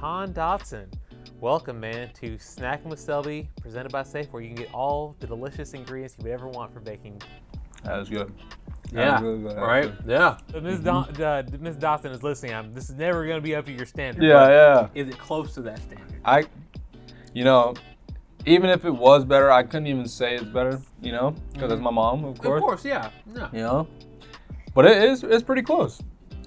Jahan Dotson. Welcome, man, to Snackin with Selby, presented by Safe, where you can get all the delicious ingredients you would ever want for baking. That was good. Yeah, really good. right? Yeah. So Ms. Dotson is listening. This is never going to be up to your standard. Yeah. Is it close to that standard? Even if it was better, I couldn't even say it's better, because it's my mom, of course. Of course, yeah. But it's pretty close,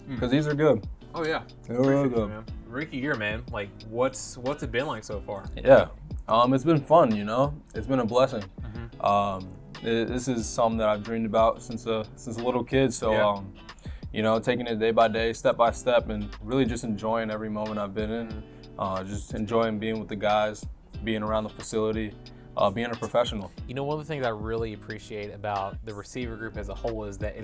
because these are good. Oh, yeah. They're really good. Man. Rookie year, man. Like, what's it been like so far? Yeah. It's been fun, It's been a blessing. This is something that I've dreamed about since a little kid. So, taking it day by day, step by step, and really just enjoying every moment I've been in. Just enjoying being with the guys, being around the facility, being a professional. One of the things I really appreciate about the receiver group as a whole is that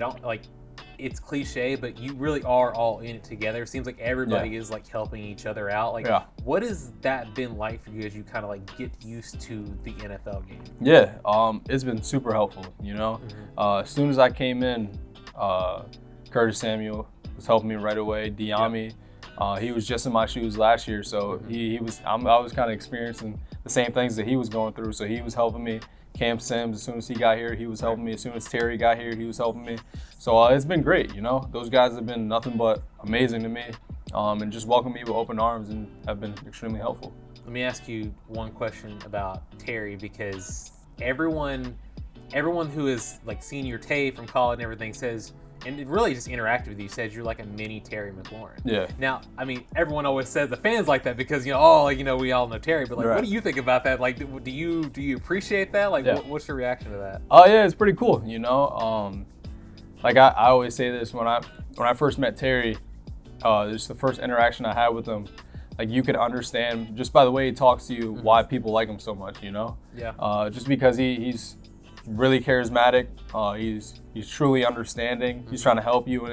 it's cliche, but you really are all in it together. It seems like everybody is helping each other out. What has that been like for you as you kind of get used to the NFL game? Yeah, it's been super helpful. As soon as I came in, Curtis Samuel was helping me right away. Diami, he was just in my shoes last year, so I was kind of experiencing the same things that he was going through. So he was helping me. Cam Sims, as soon as he got here, he was helping me. As soon as Terry got here, he was helping me. So it's been great, Those guys have been nothing but amazing to me, and just welcomed me with open arms and have been extremely helpful. Let me ask you one question about Terry, because everyone who has seen your tape from college and everything says, and it really just interacted with you, says you're like a mini Terry McLaurin. Yeah. Now, everyone always says, the fans like that because, we all know Terry, but right. What do you think about that? Do you appreciate that? What's your reaction to that? Oh yeah, it's pretty cool, I always say this, when I first met Terry, this is the first interaction I had with him. You could understand just by the way he talks to you why people like him so much, Yeah. Just because he's really charismatic, he's truly understanding. He's trying to help you in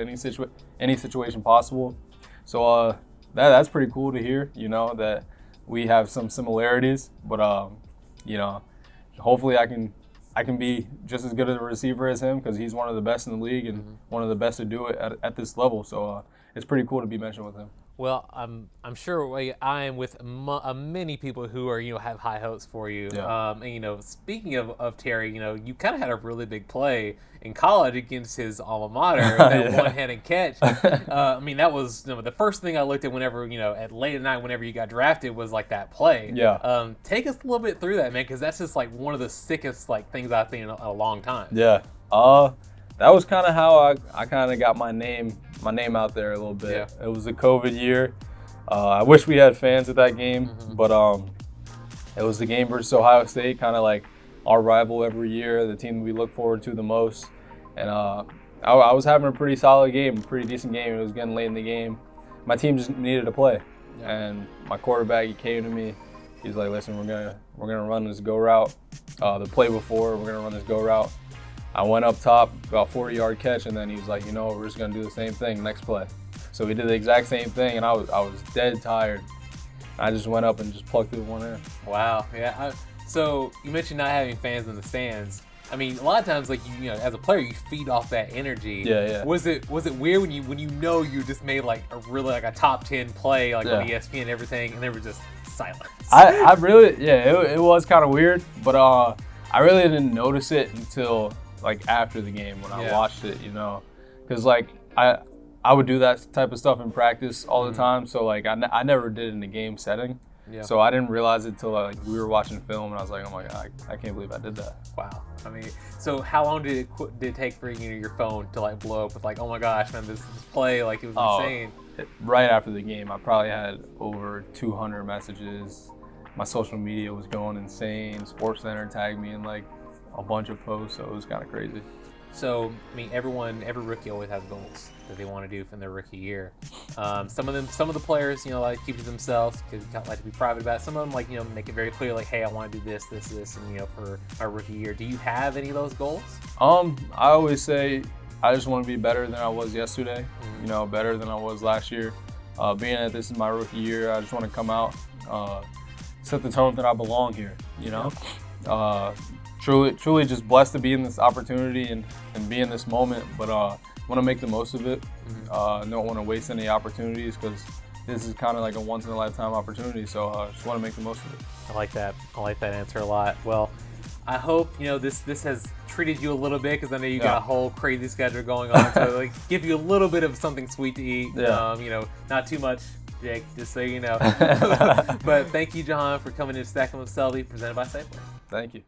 any situation possible. So that's pretty cool to hear, that we have some similarities. But hopefully I can be just as good of a receiver as him, because he's one of the best in the league and one of the best to do it at this level. So it's pretty cool to be mentioned with him. Well, I'm sure I am with many people who are have high hopes for you. Yeah. And speaking of Terry, you kind of had a really big play in college against his alma mater, that one-handed catch. That was the first thing I looked at whenever at late at night whenever you got drafted was that play. Yeah. Take us a little bit through that, man, because that's just one of the sickest things I've seen in a long time. Yeah. That was kind of how I kind of got my name out there a little bit. Yeah. It was a COVID year. I wish we had fans at that game, but it was the game versus Ohio State, kind of like our rival every year, the team we look forward to the most. And I was having a pretty solid game, a pretty decent game. It was getting late in the game. My team just needed to play, and my quarterback, he came to me. He's like, "Listen, we're gonna run this go route. The play before, we're gonna run this go route." I went up top, about 40-yard catch, and then he was like, we're just gonna do the same thing next play. So we did the exact same thing, and I was dead tired. I just went up and just plugged through one in. Wow, yeah. So you mentioned not having fans in the stands. A lot of times, as a player, you feed off that energy. Yeah. Was it weird when you just made a top 10 play on ESPN and everything, and there was just silence? I really, it was kind of weird, but I really didn't notice it until after the game when I watched it, because I would do that type of stuff in practice all the time. So I never did it in a game setting. Yeah. So I didn't realize it till we were watching film, and I was like, oh my God, I can't believe I did that. Wow. So how long did it take for your phone to blow up with oh my gosh, man, this play, it was insane? Right after the game, I probably had over 200 messages. My social media was going insane. SportsCenter tagged me in a bunch of posts, so it was kind of crazy. So, every rookie always has goals that they want to do from their rookie year. Some of the players, keep to themselves because they like to be private about it. Some of them, make it very clear, hey, I want to do this, and, for our rookie year. Do you have any of those goals? I always say I just want to be better than I was yesterday, better than I was last year. Being that this is my rookie year, I just want to come out, set the tone that I belong here, Truly just blessed to be in this opportunity and be in this moment, but want to make the most of it. Don't want to waste any opportunities because this is kind of like a once-in-a-lifetime opportunity, so I just want to make the most of it. I like that. I like that answer a lot. Well, I hope, this has treated you a little bit, because I know you got a whole crazy schedule going on, so like give you a little bit of something sweet to eat. Not too much, Jake, just so you know. But thank you, Jahan, for coming to Snackin with Selby, presented by Safeway. Thank you.